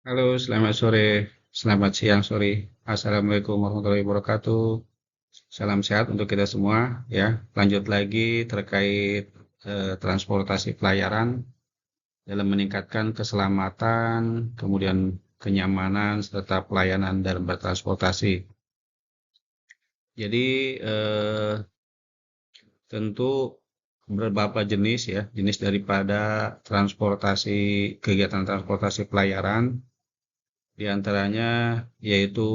Halo, selamat sore, selamat siang, sorry. Assalamualaikum warahmatullahi wabarakatuh. Salam sehat untuk kita semua, ya. Lanjut lagi terkait transportasi pelayaran dalam meningkatkan keselamatan, kemudian kenyamanan serta pelayanan dalam bertransportasi. Jadi tentu beberapa jenis ya, jenis daripada transportasi kegiatan transportasi pelayaran, di antaranya yaitu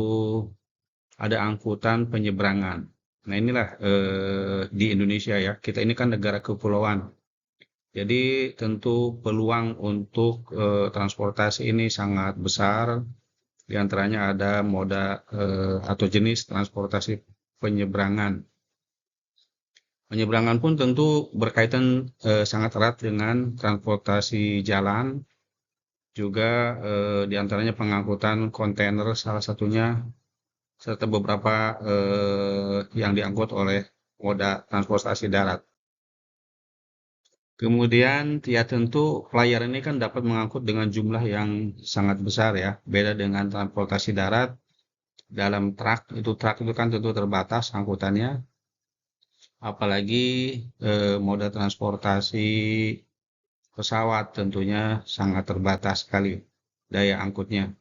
ada angkutan penyeberangan. Nah, inilah di Indonesia ya. Kita ini kan negara kepulauan. Jadi tentu peluang untuk transportasi ini sangat besar. Di antaranya ada moda atau jenis transportasi penyeberangan. Penyeberangan pun tentu berkaitan sangat erat dengan transportasi jalan, juga di antaranya pengangkutan kontainer salah satunya serta beberapa yang diangkut oleh moda transportasi darat. Kemudian ya tentu flyer ini kan dapat mengangkut dengan jumlah yang sangat besar ya. Beda dengan transportasi darat, dalam truk itu kan tentu terbatas angkutannya. Apalagi moda transportasi pesawat tentunya sangat terbatas sekali daya angkutnya.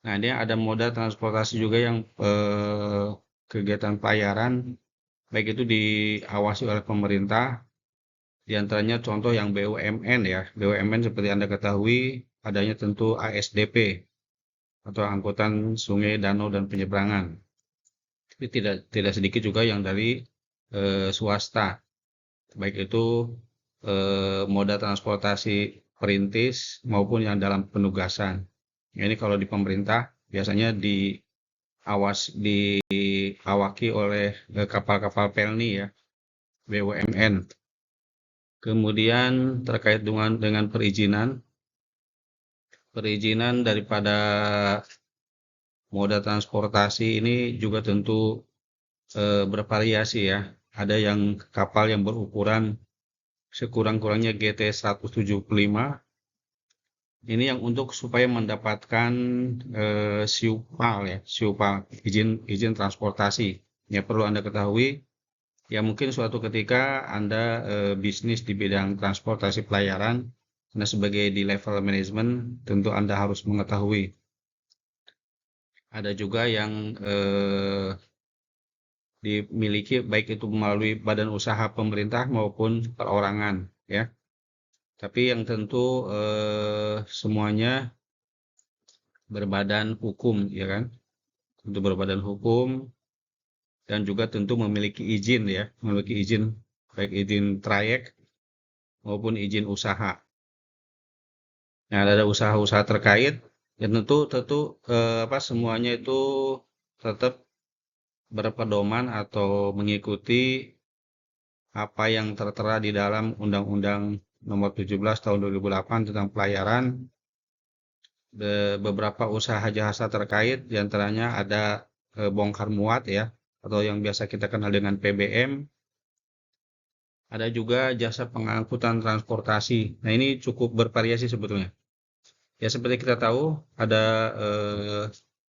Nah, dia ada moda transportasi juga yang kegiatan pelayaran baik itu diawasi oleh pemerintah, di antaranya contoh yang BUMN ya. BUMN seperti Anda ketahui adanya tentu ASDP atau angkutan sungai, danau dan penyeberangan. Tapi tidak sedikit juga yang dari swasta, baik itu moda transportasi perintis maupun yang dalam penugasan. Ini kalau di pemerintah biasanya diawaki oleh kapal-kapal pelni ya, BUMN. Kemudian terkait dengan perizinan daripada moda transportasi ini juga tentu bervariasi ya. Ada yang kapal yang berukuran sekurang-kurangnya GT 175. Ini yang untuk supaya mendapatkan SIUPAL ya, SIUPAL izin transportasi. Ya perlu Anda ketahui, ya mungkin suatu ketika Anda bisnis di bidang transportasi pelayaran, Anda sebagai di level manajemen, tentu Anda harus mengetahui. Ada juga yang dimiliki baik itu melalui badan usaha pemerintah maupun perorangan, ya. Tapi yang tentu semuanya berbadan hukum, ya kan? Tentu berbadan hukum dan juga tentu memiliki izin, ya, memiliki izin baik izin trayek maupun izin usaha. Nah, ada usaha-usaha terkait, ya tentu tentu semuanya itu tetap berpedoman atau mengikuti apa yang tertera di dalam Undang-Undang Nomor 17 Tahun 2008 tentang pelayaran. Beberapa usaha jasa terkait, diantaranya ada bongkar muat ya, atau yang biasa kita kenal dengan PBM. Ada juga jasa pengangkutan transportasi. Nah, ini cukup bervariasi sebetulnya. Ya, seperti kita tahu, ada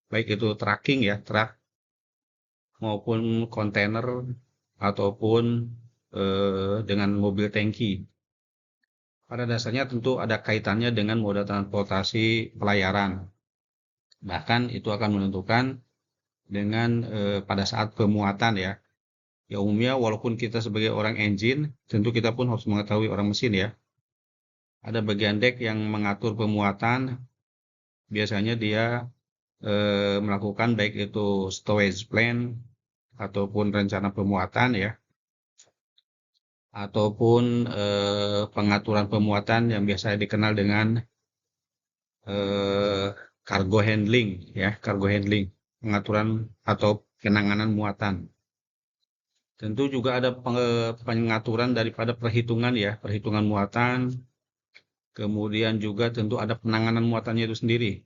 baik itu tracking ya, truk maupun kontainer ataupun dengan mobil tangki. Pada dasarnya tentu ada kaitannya dengan moda transportasi pelayaran. Bahkan itu akan menentukan dengan pada saat pemuatan ya. Ya umumnya walaupun kita sebagai orang engine, tentu kita pun harus mengetahui orang mesin ya. Ada bagian dek yang mengatur pemuatan, biasanya dia melakukan baik itu stowage plan ataupun rencana pemuatan ya, ataupun pengaturan pemuatan yang biasa dikenal dengan eh, cargo handling ya, cargo handling, pengaturan atau penanganan muatan. Tentu juga ada pengaturan daripada perhitungan ya, perhitungan muatan, kemudian juga tentu ada penanganan muatannya itu sendiri.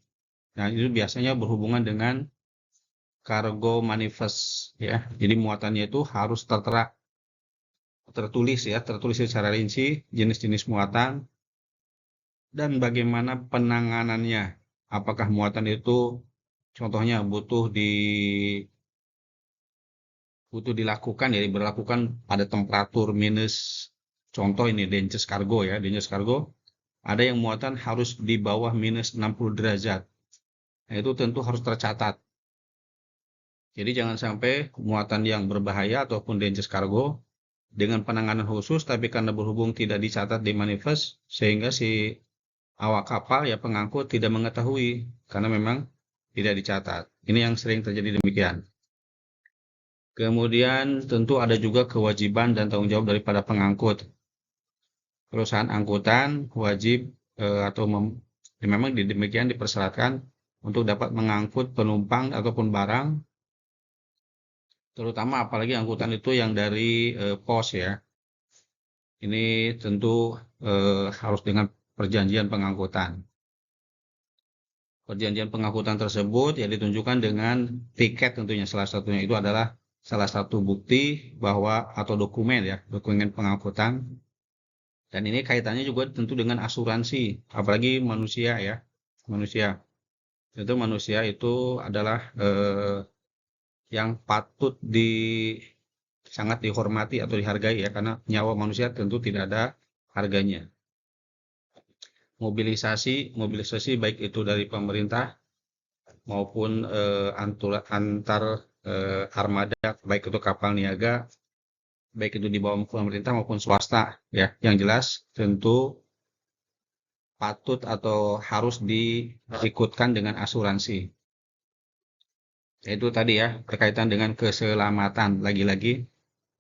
Nah, itu biasanya berhubungan dengan cargo manifest ya. Jadi muatannya itu harus tertulis secara rinci jenis-jenis muatan dan bagaimana penanganannya. apakah muatan itu contohnya butuh dilakukan ya diberlakukan pada temperatur minus, contoh ini dangerous cargo ya, dangerous cargo ada yang muatan harus di bawah minus 60 derajat. Nah, itu tentu harus tercatat. Jadi jangan sampai muatan yang berbahaya ataupun dangerous cargo dengan penanganan khusus tapi karena berhubung tidak dicatat di manifest sehingga si awak kapal ya pengangkut tidak mengetahui karena memang tidak dicatat. Ini yang sering terjadi demikian. Kemudian tentu ada juga kewajiban dan tanggung jawab daripada pengangkut. Perusahaan angkutan wajib atau memang demikian dipersyaratkan untuk dapat mengangkut penumpang ataupun barang, terutama apalagi angkutan itu yang dari pos ya. Ini tentu harus dengan perjanjian pengangkutan. Perjanjian pengangkutan tersebut ya ditunjukkan dengan tiket tentunya, salah satunya itu adalah salah satu bukti bahwa atau dokumen ya, dokumen pengangkutan. Dan ini kaitannya juga tentu dengan asuransi, apalagi manusia ya, manusia. Itu manusia itu adalah yang patut sangat dihormati atau dihargai ya, karena nyawa manusia tentu tidak ada harganya. Mobilisasi baik itu dari pemerintah maupun antar armada, baik itu kapal niaga, baik itu di bawah pemerintah maupun swasta ya. Yang jelas tentu patut atau harus diikutkan dengan asuransi. Itu tadi ya, berkaitan dengan keselamatan lagi-lagi.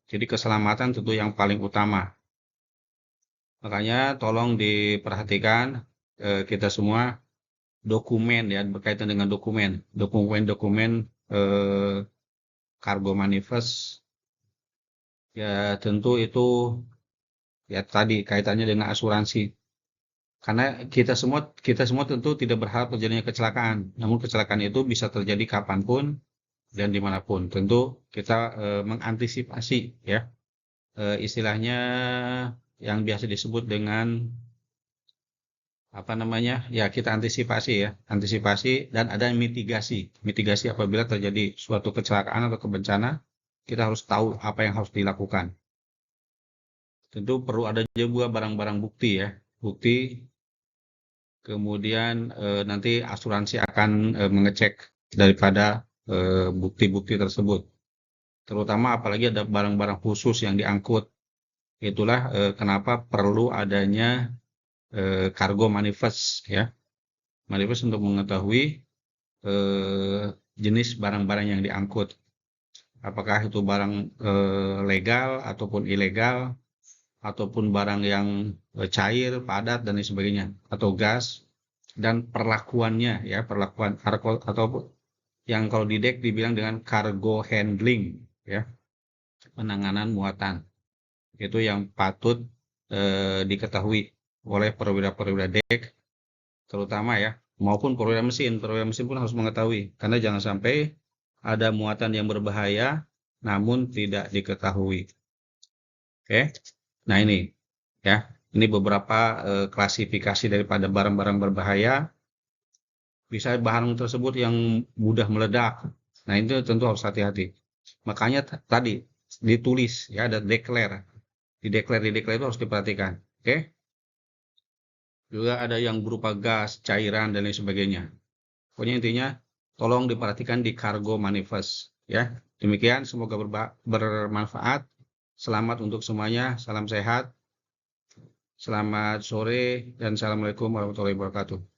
Jadi keselamatan tentu yang paling utama. Makanya tolong diperhatikan kita semua dokumen ya, berkaitan dengan dokumen cargo manifest ya tentu itu ya tadi kaitannya dengan asuransi. Karena kita semua tentu tidak berharap terjadinya kecelakaan, namun kecelakaan itu bisa terjadi kapanpun dan dimanapun. Tentu kita mengantisipasi ya, istilahnya yang biasa disebut dengan apa namanya ya, kita antisipasi dan ada mitigasi apabila terjadi suatu kecelakaan atau bencana, kita harus tahu apa yang harus dilakukan. Tentu perlu ada juga barang-barang bukti ya, kemudian nanti asuransi akan mengecek daripada bukti-bukti tersebut, terutama apalagi ada barang-barang khusus yang diangkut. Itulah kenapa perlu adanya cargo manifest ya, manifest untuk mengetahui jenis barang-barang yang diangkut, apakah itu barang legal ataupun ilegal, ataupun barang yang cair, padat dan lain sebagainya, atau gas, dan perlakuannya ya, perlakuan atau yang kalau di dek dibilang dengan cargo handling ya, penanganan muatan. Itu yang patut diketahui oleh perwira-perwira dek terutama ya, maupun perwira mesin pun harus mengetahui, karena jangan sampai ada muatan yang berbahaya namun tidak diketahui. Oke. Nah ini ya, ini beberapa klasifikasi daripada barang-barang berbahaya. Bisa barang tersebut yang mudah meledak. Nah itu tentu harus hati-hati. Makanya tadi ditulis ya, ada declare. Di declare itu harus diperhatikan. Oke. Juga ada yang berupa gas, cairan dan lain sebagainya. Pokoknya intinya tolong diperhatikan di cargo manifest ya. Demikian, semoga bermanfaat. Selamat untuk semuanya, salam sehat. Selamat sore dan assalamualaikum warahmatullahi wabarakatuh.